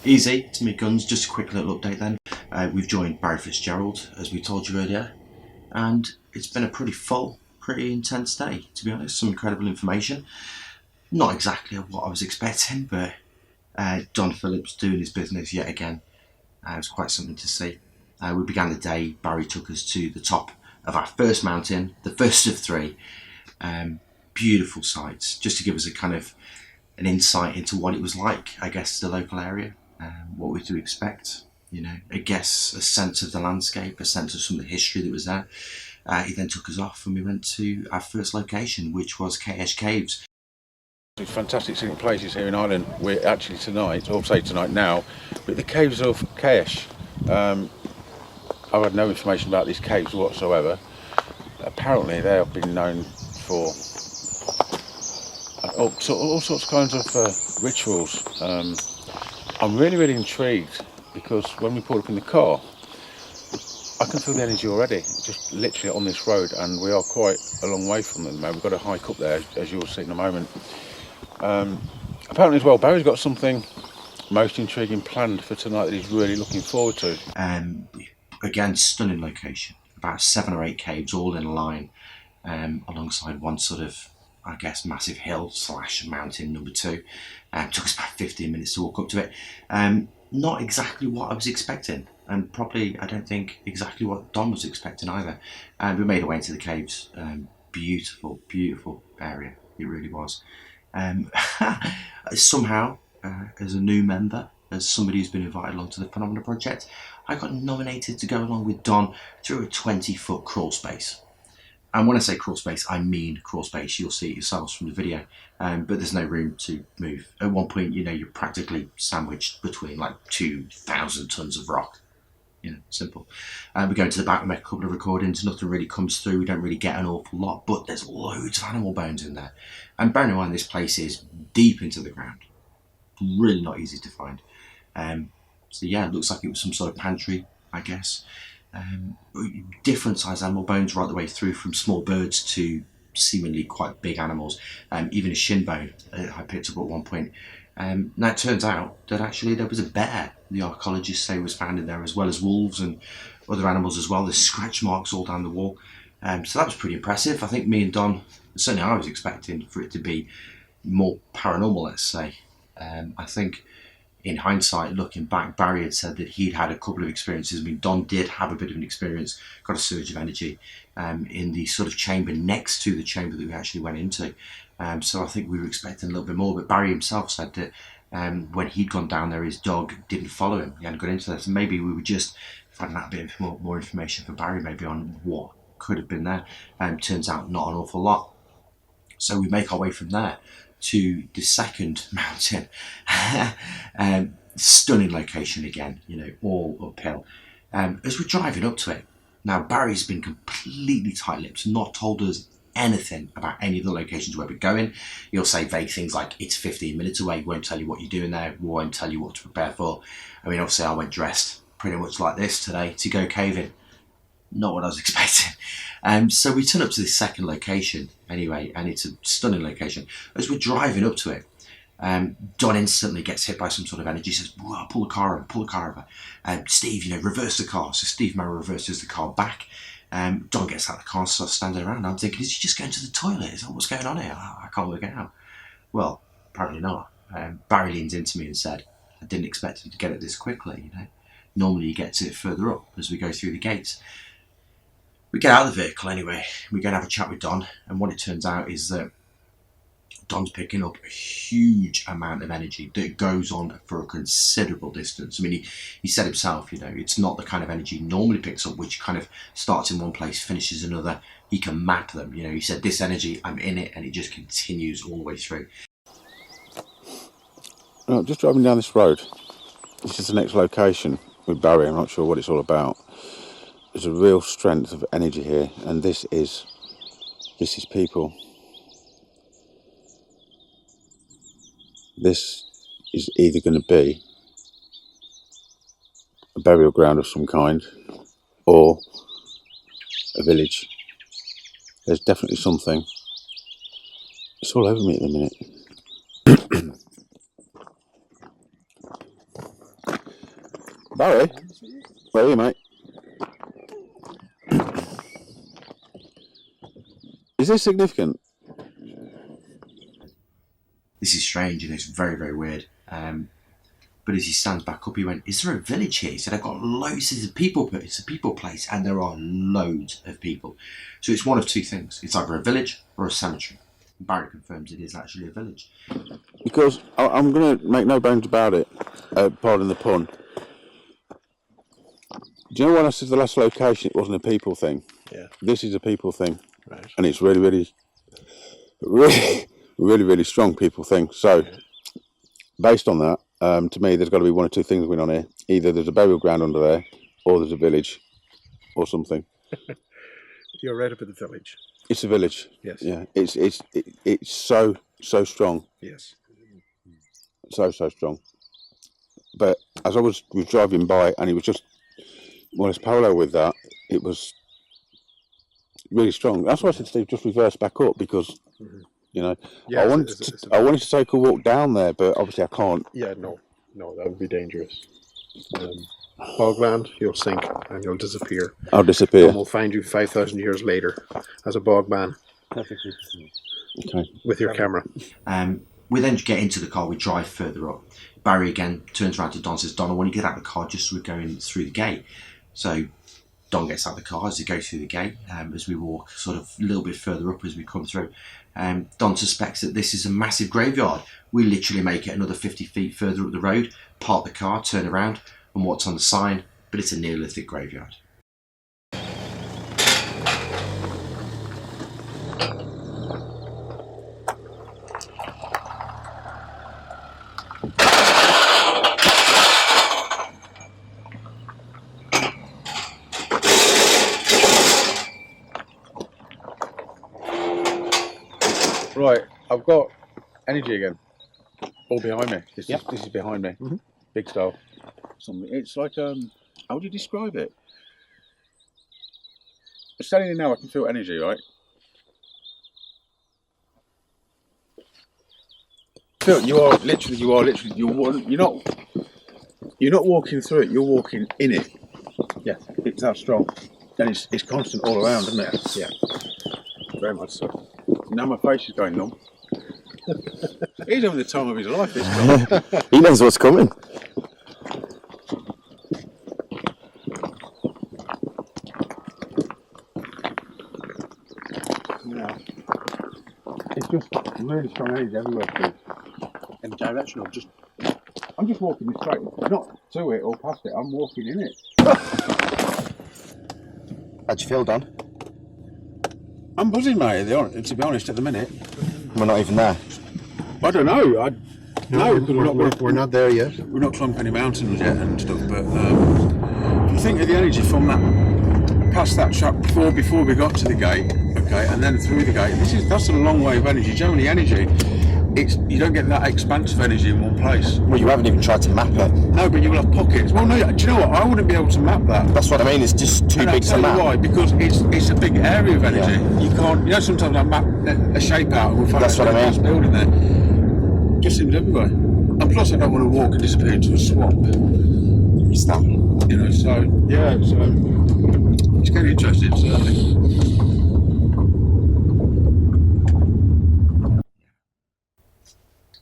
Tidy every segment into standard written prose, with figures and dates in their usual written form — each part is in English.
Easy to make guns. Just a quick little update then. We've joined Barry Fitzgerald, as we told you earlier, and it's been a pretty full, pretty intense day, to be honest. Some incredible information. Not exactly what I was expecting, but Don Phillips doing his business yet again. It was quite something to see. We began the day, Barry took us to the top of our first mountain, the first of three. Beautiful sights, just to give us a kind of an insight into what it was like, I guess, the local area, what we to expect, I guess a sense of the landscape, a sense of some of the history that was there. He then took us off and we went to our first location, which was Kesh Caves. It's fantastic scenic places here in Ireland. We're actually tonight, or say tonight now, at the caves of Kesh. I've had no information about these caves whatsoever. Apparently they have been known for all sorts of kinds of rituals. I'm really intrigued because when we pulled up in the car, I can feel the energy already, just literally on this road, and we are quite a long way from them. We've got to hike up there, as you'll see in a moment. Apparently as well, Barry's got something most intriguing planned for tonight that he's really looking forward to. Again, stunning location. About 7 or 8 caves all in a line, alongside one sort of, I guess, massive hill / mountain, number 2. Took us about 15 minutes to walk up to it. Not exactly what I was expecting, and probably I don't think exactly what Don was expecting either. We made our way into the caves. Beautiful area, it really was. Somehow, as a new member, as somebody who's been invited along to the Phenomenal Project, I got nominated to go along with Don through a 20-foot crawl space. And when I say crawl space, I mean crawl space. You'll see it yourselves from the video, but there's no room to move. At one point, you're practically sandwiched between like 2,000 tons of rock. Simple. We go into the back, we make a couple of recordings, nothing really comes through, we don't really get an awful lot, but there's loads of animal bones in there. And bearing in mind this place is deep into the ground, really not easy to find. So yeah, it looks like it was some sort of pantry, I guess. Different size animal bones right the way through, from small birds to seemingly quite big animals, even a shin bone I picked up at one point. Now it turns out that actually there was a bear, the archaeologists say, was found in there, as well as wolves and other animals as well. There's scratch marks all down the wall, so that was pretty impressive. I think me and Don, certainly I was expecting for it to be more paranormal, let's say. I think in hindsight, looking back, Barry had said that he'd had a couple of experiences. I mean, Don did have a bit of an experience, got a surge of energy in the sort of chamber next to the chamber that we actually went into. So I think we were expecting a little bit more, but Barry himself said that when he'd gone down there, his dog didn't follow him. He hadn't got into this. And maybe we were just finding out a bit more information for Barry, maybe on what could have been there. Turns out not an awful lot. So we make our way from there to the second mountain. Stunning location again, all uphill. As we're driving up to it, now Barry's been completely tight-lipped, not told us anything about any of the locations where we're going. He'll say vague things like it's 15 minutes away, won't tell you what you're doing there, won't tell you what to prepare for. I mean, obviously I went dressed pretty much like this today to go caving. Not what I was expecting. So we turn up to this second location anyway, and it's a stunning location. As we're driving up to it, Don instantly gets hit by some sort of energy, says, "Whoa, pull the car over. Steve, reverse the car." So Steve Mera reverses the car back. Don gets out of the car, starts standing around. I'm thinking, is he just going to the toilet? Is that what's going on here? I can't work it out. Well, apparently not. Barry leans into me and said, "I didn't expect him to get it this quickly, Normally he gets it further up as we go through the gates." We get out of the vehicle anyway, we go and have a chat with Don, and what it turns out is that Don's picking up a huge amount of energy that goes on for a considerable distance. I mean, he said himself, it's not the kind of energy he normally picks up, which kind of starts in one place, finishes another. He can map them. He said, this energy, I'm in it, and it just continues all the way through. Just driving down this road, this is the next location with Barry. I'm not sure what it's all about. There's a real strength of energy here, and this is people. This is either going to be a burial ground of some kind or a village. There's definitely something. It's all over me at the minute. Barry, where are you, mate? Is this significant? This is strange, and it's very, very weird. But as he stands back up, he went, "Is there a village here?" He said, "I've got loads. It's a people place, and there are loads of people. So it's one of two things. It's either a village or a cemetery." Barry confirms it is actually a village. Because I'm going to make no bones about it, pardon the pun. Do you know when I said the last location, it wasn't a people thing? Yeah. This is a people thing. Right. And it's really, really, really, really, really strong people thing. So, based on that, to me, there's got to be one or two things going on here. Either there's a burial ground under there, or there's a village, or something. You're right about the village. It's a village. Yes. Yeah. It's so strong. Yes. So strong. But as I was driving by, and it was just, well, it's parallel with that. It was really strong. That's why I said, Steve, just reverse back up, because you know, Yeah, I wanted to take a walk down there, but obviously I can't. Yeah, no, that would be dangerous. Bogland, you'll sink and you'll disappear. I'll disappear. And we'll find you 5,000 years later as a bogman. Okay. With your camera. We then get into the car, we drive further up. Barry again turns around to Don and says, "Donna, when you get out of the car, just so we're going through the gate." So Don gets out of the car as they go through the gate, as we walk sort of a little bit further up as we come through. Don suspects that this is a massive graveyard. We literally make it another 50 feet further up the road, park the car, turn around, and what's on the sign, but it's a Neolithic graveyard. Right, I've got energy again. All behind me. This is behind me. Mm-hmm. Big style. Something. It's like how would you describe it? Standing here now, I can feel energy, right? Phil, you're not walking through it. You're walking in it. Yeah. It's that strong, and it's constant all around, isn't it? Yeah. Very much so. Now my face is going numb. He's having the time of his life, this guy. He knows what's coming. Yeah. It's just really strong energy everywhere, Steve. In the direction of I'm just walking straight, not to it or past it, I'm walking in it. How'd you feel, Don? I'm buzzing, mate, to be honest, at the minute. We're not even there. I don't know. We're not there yet. We're not climbing any mountains yet and stuff, but if you think of the energy from that, past that track before we got to the gate, okay, and then through the gate, that's a long way of energy. Generally, energy, you don't get that expansive energy in one place. Well, you haven't even tried to map it. No, but you will have pockets. Well, no, do you know what? I wouldn't be able to map that. That's what I mean, it's just too big to I'll tell map. you why, because it's a big area of energy. Yeah. You can't, sometimes I map a shape out and we'll find That's what I mean. a building there. Just seems everywhere. And plus I don't want to walk and disappear into a swamp. Stop. So, yeah, it's getting interesting, certainly.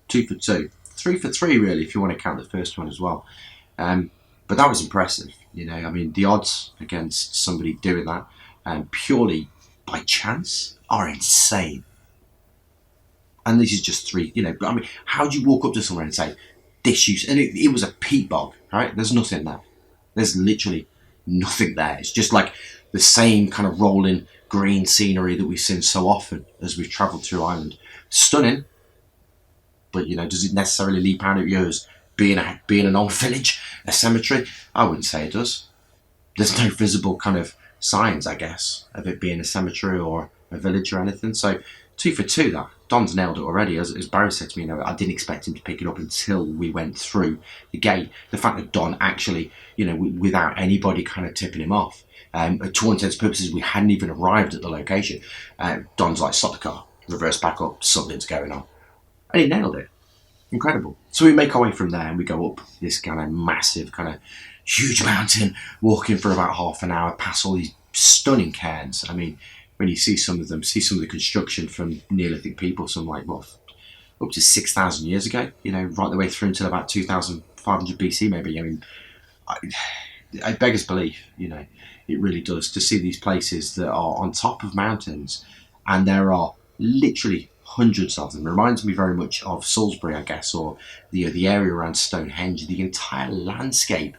Two for two. 3 for 3, really, if you want to count the first one as well. But that was impressive. I mean, the odds against somebody doing that purely by chance are insane. And this is just 3, but I mean, how do you walk up to somewhere and say, this use, and it was a peat bog, right? There's nothing there. There's literally nothing there. It's just like the same kind of rolling green scenery that we've seen so often as we've travelled through Ireland. Stunning, but does it necessarily leap out at you as being an old village, a cemetery? I wouldn't say it does. There's no visible kind of signs, I guess, of it being a cemetery or a village or anything. So 2 for 2 that. Don's nailed it already. As Barry said to me, I didn't expect him to pick it up until we went through the gate. The fact that Don actually, without anybody kind of tipping him off, to all intents and purposes, we hadn't even arrived at the location. Don's like, stop the car, reverse back up, something's going on. And he nailed it. Incredible. So we make our way from there and we go up this kind of massive, kind of huge mountain, walking for about half an hour, past all these stunning cairns. I mean, when you see some of them, see some of the construction from Neolithic people, some like, what, up to 6,000 years ago, you know, right the way through until about 2,500 BC maybe. I mean, I beggars belief, you know, it really does, to see these places that are on top of mountains, and there are literally hundreds of them. It reminds me very much of Salisbury, I guess, or the area around Stonehenge. The entire landscape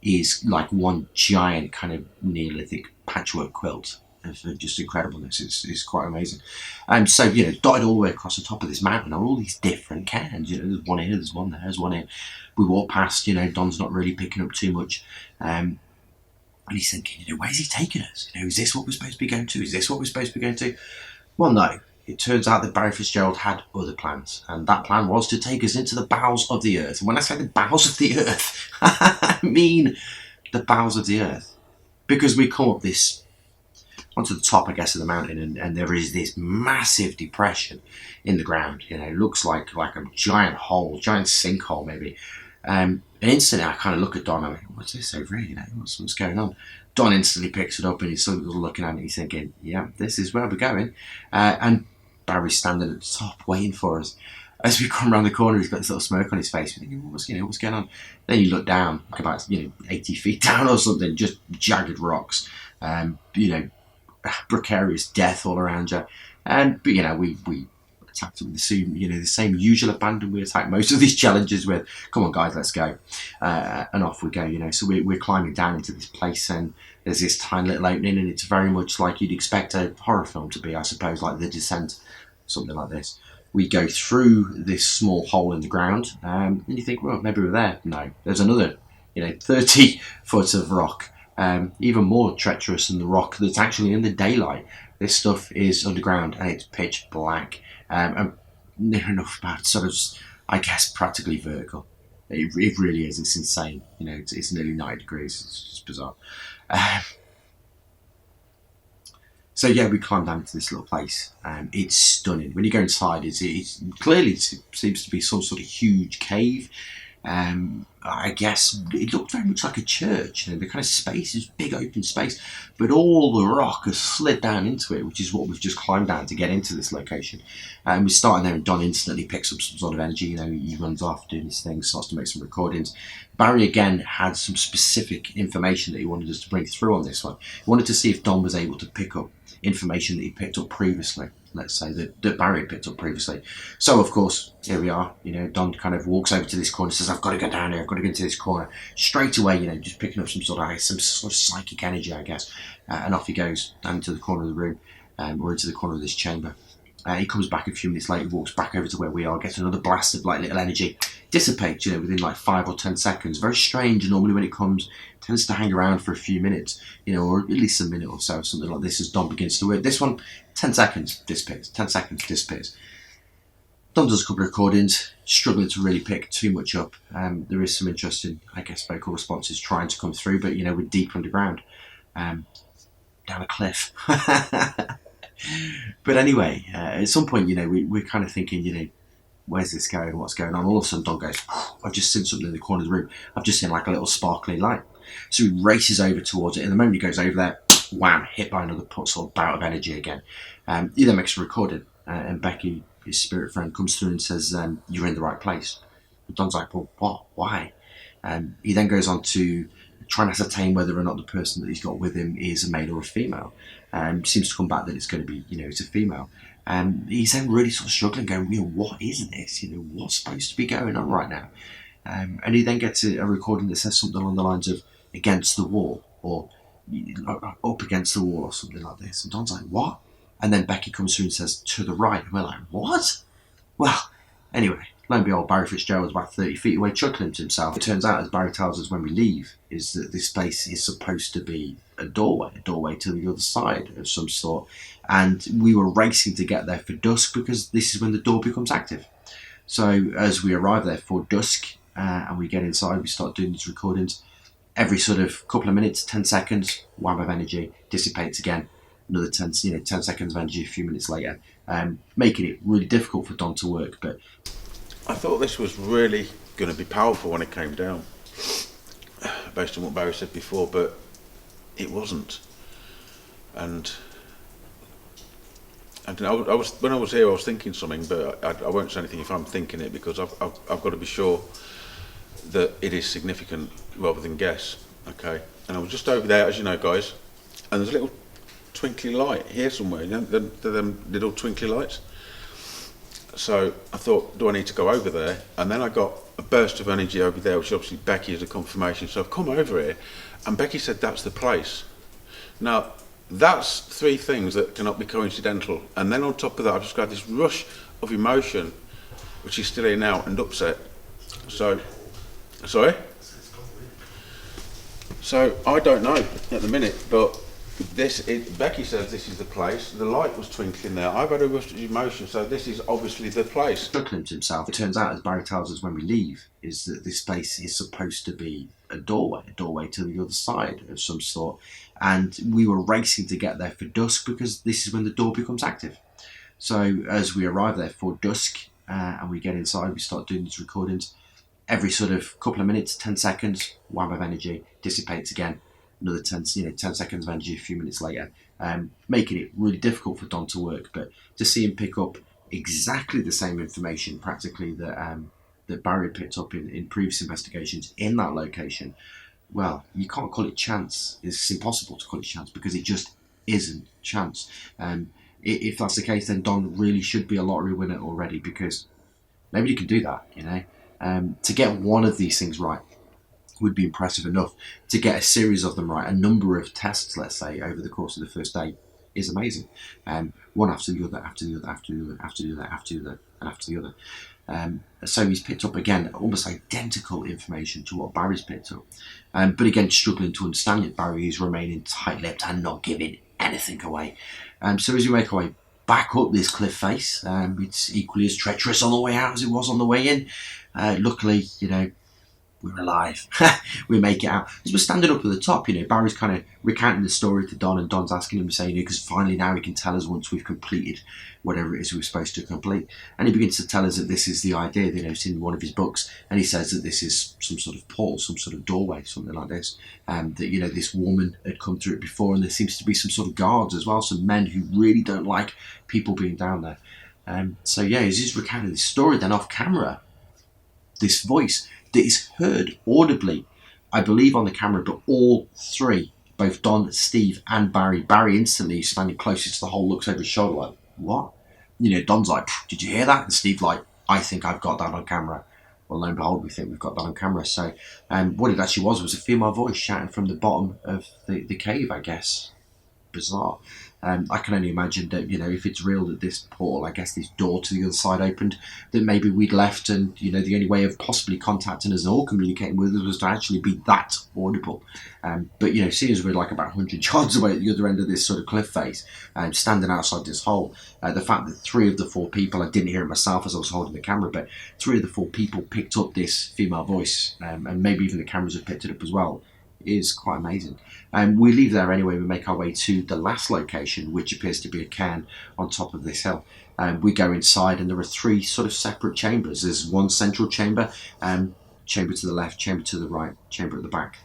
is like one giant kind of Neolithic patchwork quilt of just incredibleness. It's quite amazing. So, you know, dotted all the way across the top of this mountain are all these different cairns. You know, there's one here, there's one there, there's one here. We walk past, you know, Don's not really picking up too much. And he's thinking, you know, where's he taking us? You know, is this what we're supposed to be going to? Is this what we're supposed to be going to? Well, no. It turns out that Barry Fitzgerald had other plans, and that plan was to take us into the bowels of the earth. And when I say the bowels of the earth, I mean the bowels of the earth. Because we come up this, onto the top, I guess, of the mountain, and there is this massive depression in the ground. You know, it looks like a giant hole, giant sinkhole maybe. And instantly I kind of look at Don, I'm like, what's this over here? You know, what's going on? Don instantly picks it up and he's sort of looking at it, he's thinking, yeah, this is where we're going. And Barry's standing at the top waiting for us. As we come around the corner, he's got this little smirk on his face. We're thinking, what's going on? Then you look down, like about 80 feet down or something, just jagged rocks, precarious death all around you. But we attacked them with the same usual abandon we attack most of these challenges with. Come on, guys, let's go, and off we go. So we're climbing down into this place, and there's this tiny little opening, and it's very much like you'd expect a horror film to be, I suppose, like The Descent, something like this. We go through this small hole in the ground, and you think, well, maybe we're there. No, there's another 30 foot of rock, even more treacherous than the rock that's actually in the daylight. This stuff is underground and it's pitch black, and near enough about sort of, I guess, practically vertical. It really is. It's insane. It's nearly 90 degrees. It's just bizarre. So yeah, we climbed down to this little place. It's stunning. When you go inside, it clearly seems to be some sort of huge cave. I guess it looked very much like a church. The kind of space is big open space, but all the rock has slid down into it, which is what we've just climbed down to get into this location. And we start in there, and Don instantly picks up some sort of energy. He runs off doing his thing, starts to make some recordings. Barry again had some specific information that he wanted us to bring through on this one. He wanted to see if Don was able to pick up information that he picked up previously, let's say, that Barry had picked up previously. So of course, here we are. Don kind of walks over to this corner, says, I've got to go down here, I've got to go into this corner. Straight away, just picking up some sort of psychic energy, I guess. And off he goes down into the corner of the room, or into the corner of this chamber. He comes back a few minutes later, walks back over to where we are, gets another blast of little energy, dissipates, within 5 or 10 seconds. Very strange. Normally when it comes, it tends to hang around for a few minutes, or at least a minute or so, something like this, as Don begins to work. This one, 10 seconds, disappears. 10 seconds, disappears. Don does a couple of recordings, struggling to really pick too much up. There is some interesting, I guess, vocal responses trying to come through, but, we're deep underground, down a cliff. But anyway, at some point, we're kind of thinking, where's this going? What's going on? All of a sudden, Don goes, I've just seen something in the corner of the room. I've just seen like a little sparkly light. So he races over towards it. And the moment he goes over there, wham, hit by another sort of bout of energy again. He then makes a recording. And Becky, his spirit friend, comes through and says, you're in the right place. And Don's like, well, what? Why? He then goes on to try and ascertain whether or not the person that he's got with him is a male or a female. Seems to come back that it's going to be, it's a female. He's then really sort of struggling, going, what is this? What's supposed to be going on right now? And he then gets a recording that says something along the lines of against the wall, or up against the wall, or something like this. And Don's like, what? And then Becky comes through and says, to the right. And we're like, what? Well, anyway, lo and behold, Barry Fitzgerald was about 30 feet away, chuckling to himself. It turns out, as Barry tells us when we leave, is that this place is supposed to be a doorway to the other side of some sort. And we were racing to get there for dusk, because this is when the door becomes active. So as we arrive there for dusk, and we get inside, we start doing these recordings. Every sort of couple of minutes, 10 seconds, wham of energy, dissipates again. Another 10 seconds of energy a few minutes later, making it really difficult for Don to work. But I thought this was really going to be powerful when it came down, based on what Barry said before, but it wasn't. And I don't know, I was when I was here, I was thinking something, but I won't say anything if I'm thinking it, because I've got to be sure that it is significant rather than guess. Okay, and I was just over there, as you know, guys, and there's a little twinkly light here somewhere. You know, them little twinkly lights. So I thought, do I need to go over there? And then I got a burst of energy over there, which obviously Becky is a confirmation. So I've come over here, and Becky said that's the place. Now, that's three things that cannot be coincidental. And then on top of that, I've just got this rush of emotion, which is still here now, and upset. So, sorry? So I don't know at the minute, but Becky says this is the place. The light was twinkling there. I've had a rush of emotion, so this is obviously the place. Chuckling to himself. It turns out, as Barry tells us when we leave, is that this place is supposed to be a doorway to the other side of some sort. And we were racing to get there for dusk because this is when the door becomes active. So as we arrive there for dusk and we get inside, we start doing these recordings. Every sort of couple of minutes, 10 seconds, wham of energy, dissipates again. Another 10 seconds of energy a few minutes later, making it really difficult for Don to work. But to see him pick up exactly the same information, practically, that Barry picked up in previous investigations in that location, well, you can't call it chance. It's impossible to call it chance because it just isn't chance. If that's the case, then Don really should be a lottery winner already, because nobody can do that, you know. To get one of these things right would be impressive enough. To get a series of them right, a number of tests, let's say, over the course of the first day, is amazing. One after the other, after the other, after the other, after the other, after the other, and after the other. So he's picked up, again, almost identical information to what Barry's picked up. But again, struggling to understand it. Barry is remaining tight-lipped and not giving anything away. So as we make our way back up this cliff face, it's equally as treacherous on the way out as it was on the way in. Luckily, you know, we're alive. We make it out. As we're standing up at the top, you know, Barry's kind of recounting the story to Don, and Don's asking him, saying, because finally now he can tell us once we've completed whatever it is we're supposed to complete. And he begins to tell us that this is the idea, you know, it's in one of his books, and he says that this is some sort of portal, some sort of doorway, something like this. That, you know, this woman had come through it before, and there seems to be some sort of guards as well, some men who really don't like people being down there. So yeah, as he's recounting this story, then off camera, this voice that is heard audibly, I believe, on the camera, but all three, both Don, Steve, and Barry instantly, standing closest to the hole, looks over his shoulder like, what? You know, Don's like, did you hear that? And Steve like, I think I've got that on camera. Well, lo and behold, we think we've got that on camera. So what it actually was a female voice shouting from the bottom of the cave, I guess. Bizarre. I can only imagine that, you know, if it's real that this portal, I guess this door to the other side opened, that maybe we'd left, and, you know, the only way of possibly contacting us or communicating with us was to actually be that audible. But, you know, seeing as we're like about 100 yards away at the other end of this sort of cliff face, standing outside this hole, the fact that 3 of the 4 people, I didn't hear it myself as I was holding the camera, but 3 of the 4 people picked up this female voice, and maybe even the cameras have picked it up as well, is quite amazing. We leave there anyway. We make our way to the last location, which appears to be a cairn on top of this hill. We go inside, and there are 3 sort of separate chambers. There's one central chamber, chamber to the left, chamber to the right, chamber at the back.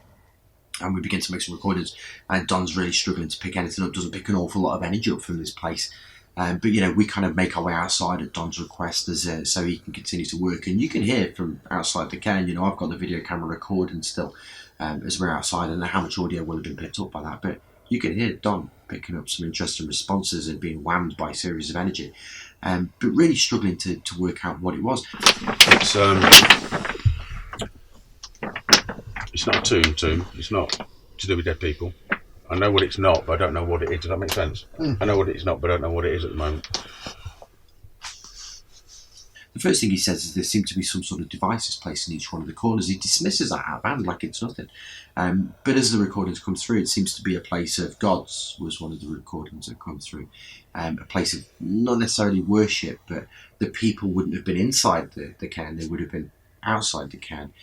And we begin to make some recordings, and Don's really struggling to pick anything up, doesn't pick an awful lot of energy up from this place. But, you know, we kind of make our way outside at Don's request so he can continue to work. And you can hear from outside the cairn, you know, I've got the video camera recording still as we're outside. I don't know how much audio will have been picked up by that, but you can hear Don picking up some interesting responses and being whammed by a series of energy. But really struggling to work out what it was. It's not a tomb. It's not to do with dead people. I know what it's not, but I don't know what it is. Does that make sense? I know what it's not, but I don't know what it is at the moment. The first thing he says is there seem to be some sort of devices placed in each one of the corners. He dismisses that out of hand like it's nothing. But as the recordings come through, it seems to be a place of gods, was one of the recordings that come through. A place of not necessarily worship, but the people wouldn't have been inside the cairn, they would have been outside the cairn.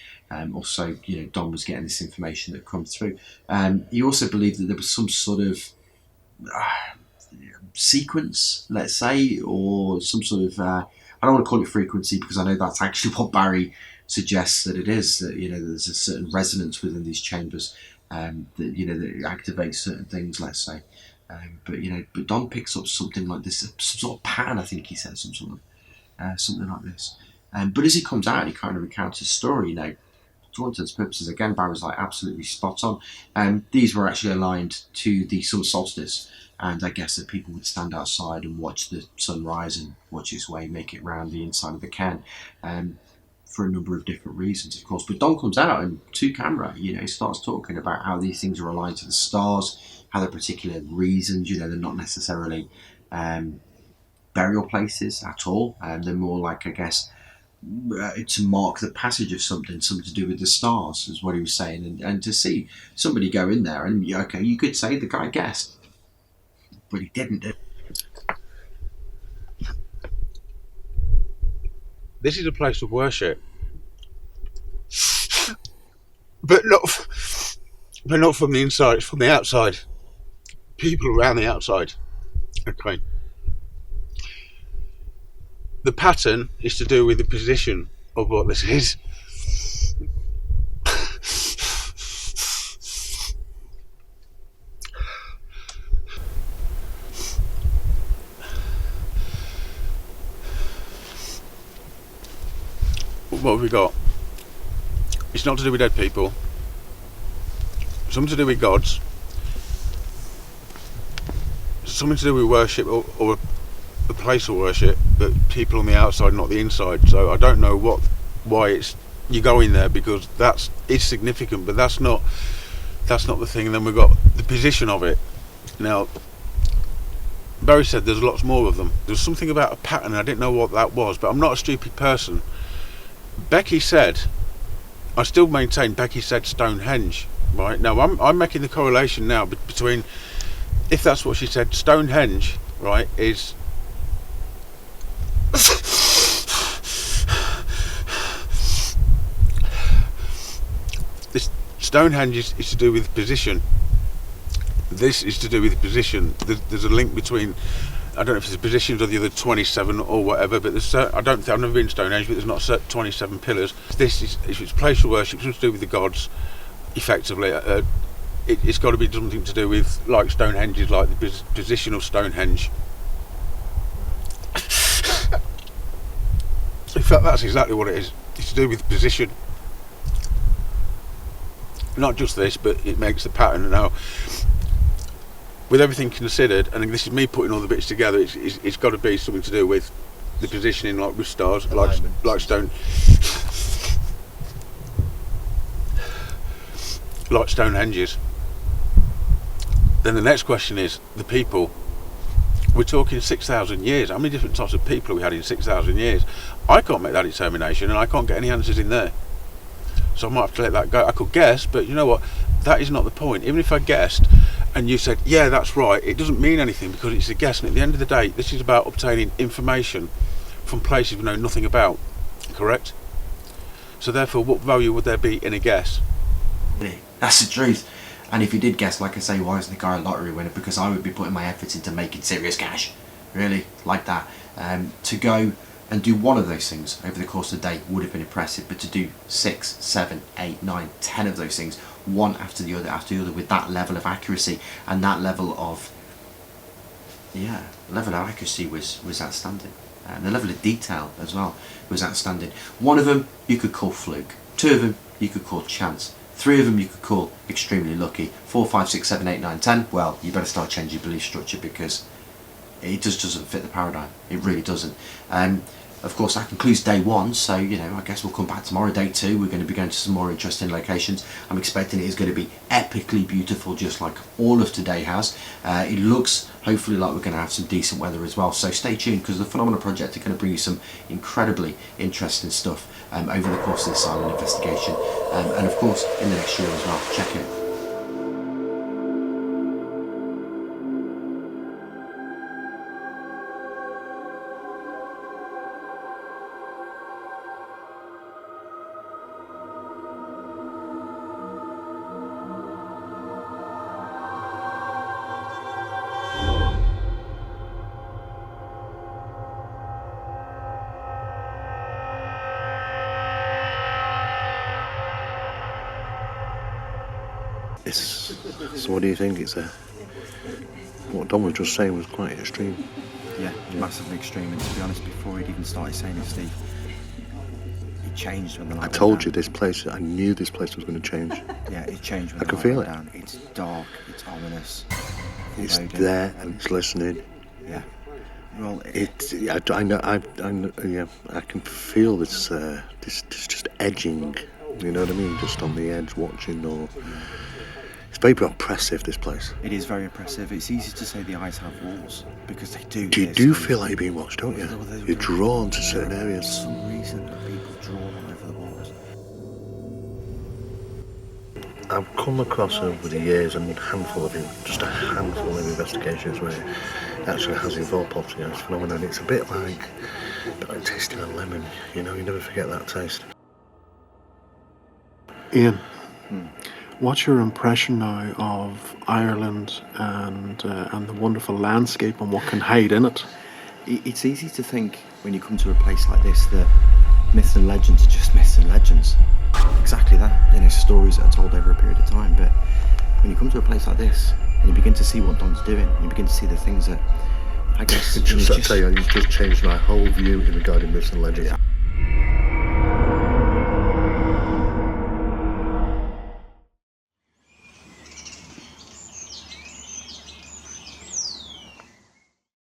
Also, you know, Don was getting this information that comes through. He also believed that there was some sort of sequence, let's say, or some sort of I don't want to call it frequency because I know that's actually what Barry suggests that it is. That there's a certain resonance within these chambers, that that activates certain things. Let's say, but Don picks up something like this, some sort of pattern. I think he said some sort of something like this. But as he comes out, he kind of recounts his story. To all intents and purposes, again, Barry's like absolutely spot on. These were actually aligned to the summer solstice, and I guess that people would stand outside and watch the sun rise and watch its way make it round the inside of the cairn, for a number of different reasons, of course. But Don comes out and to camera, he starts talking about how these things are aligned to the stars, how they're particular reasons. They're not necessarily burial places at all, and they're more like, I guess, to mark the passage of something to do with the stars, is what he was saying. And to see somebody go in there, and okay, you could say the guy guessed, but he didn't. This is a place of worship, but not from the inside. It's from the outside. People around the outside. Okay. The pattern is to do with the position of what this is. What have we got? It's not to do with dead people. Something to do with gods. Something to do with worship, or a place of worship, but people on the outside, not the inside. So I don't know why you go in there, because it's significant, but that's not the thing. And then we've got the position of it. Now, Barry said there's lots more of them. There's something about a pattern. I didn't know what that was, but I'm not a stupid person. Becky said, I still maintain Becky said Stonehenge, right? Now I'm making the correlation now between, if that's what she said, Stonehenge, right, is this Stonehenge is to do with position. This is to do with position. There's a link between, I don't know if it's the positions of the other 27 or whatever, but I've never been to Stonehenge, but there's not 27 pillars. This is, if it's a place of worship, something to do with the gods, effectively. It's got to be something to do with, like Stonehenge is like the position of Stonehenge. In fact, that's exactly what it is. It's to do with position. Not just this, but it makes the pattern. Now, with everything considered, and this is me putting all the bits together, it's got to be something to do with the positioning, like with stars, like Stonehenges. Then the next question is the people. We're talking 6,000 years. How many different types of people have we had in 6,000 years? I can't make that determination, and I can't get any answers in there. So I might have to let that go. I could guess, but you know what? That is not the point. Even if I guessed and you said, yeah, that's right, it doesn't mean anything, because it's a guess. And at the end of the day, this is about obtaining information from places we know nothing about. Correct? So therefore, what value would there be in a guess? That's the truth. And if you did guess, like I say, why isn't the guy a lottery winner? Because I would be putting my efforts into making serious cash. Really, like that. To go and do one of those things over the course of the day would have been impressive, but to do 6, 7, 8, 9, 10 of those things, one after the other, with that level of accuracy and that level of accuracy was outstanding. And the level of detail as well was outstanding. One of them you could call fluke, 2 of them you could call chance, 3 of them you could call extremely lucky, 4, 5, 6, 7, 8, 9, 10, well, you better start changing your belief structure, because it just doesn't fit the paradigm. It really doesn't. Of course, that concludes day 1, so I guess we'll come back tomorrow, day 2. We're going to be going to some more interesting locations. I'm expecting it is going to be epically beautiful, just like all of today has. It looks, hopefully, like we're going to have some decent weather as well, so stay tuned, because the Phenomena Project are going to bring you some incredibly interesting stuff over the course of this silent investigation, and of course in the next year as well. Check it. So what do you think? What Don was just saying was quite extreme. Yeah, massively extreme. And to be honest, before he'd even started saying it, Steve, it changed when the light I went told down. you this place. I knew this place was going to change. Yeah, it changed when I the can light feel went it. down. It's dark, it's ominous. It's foreboding. there and it's listening. Yeah. Well, I know. Yeah, I can feel this just edging. You know what I mean? Just on the edge, watching. Or it's very oppressive. This place. it is very oppressive. It's easy to say the eyes have walls because they do. You There's do some- feel like you're being watched, don't you? You're drawn to certain areas. For some reason, people drawn over the walls. I've come across over the years just a handful of investigations where it actually has involved poltergeist phenomenon. It's a bit like tasting a lemon, you know, you never forget that taste. Ian, what's your impression now of Ireland and the wonderful landscape and what can hide in it? It's easy to think when you come to a place like this that myths and legends are just myths and legends. Exactly that. You know, stories that are told over a period of time. But when you come to a place like this and you begin to see what Don's doing, and you begin to see the things that I guess. I tell you, you've just changed my whole view in regarding myths and legends. Yeah.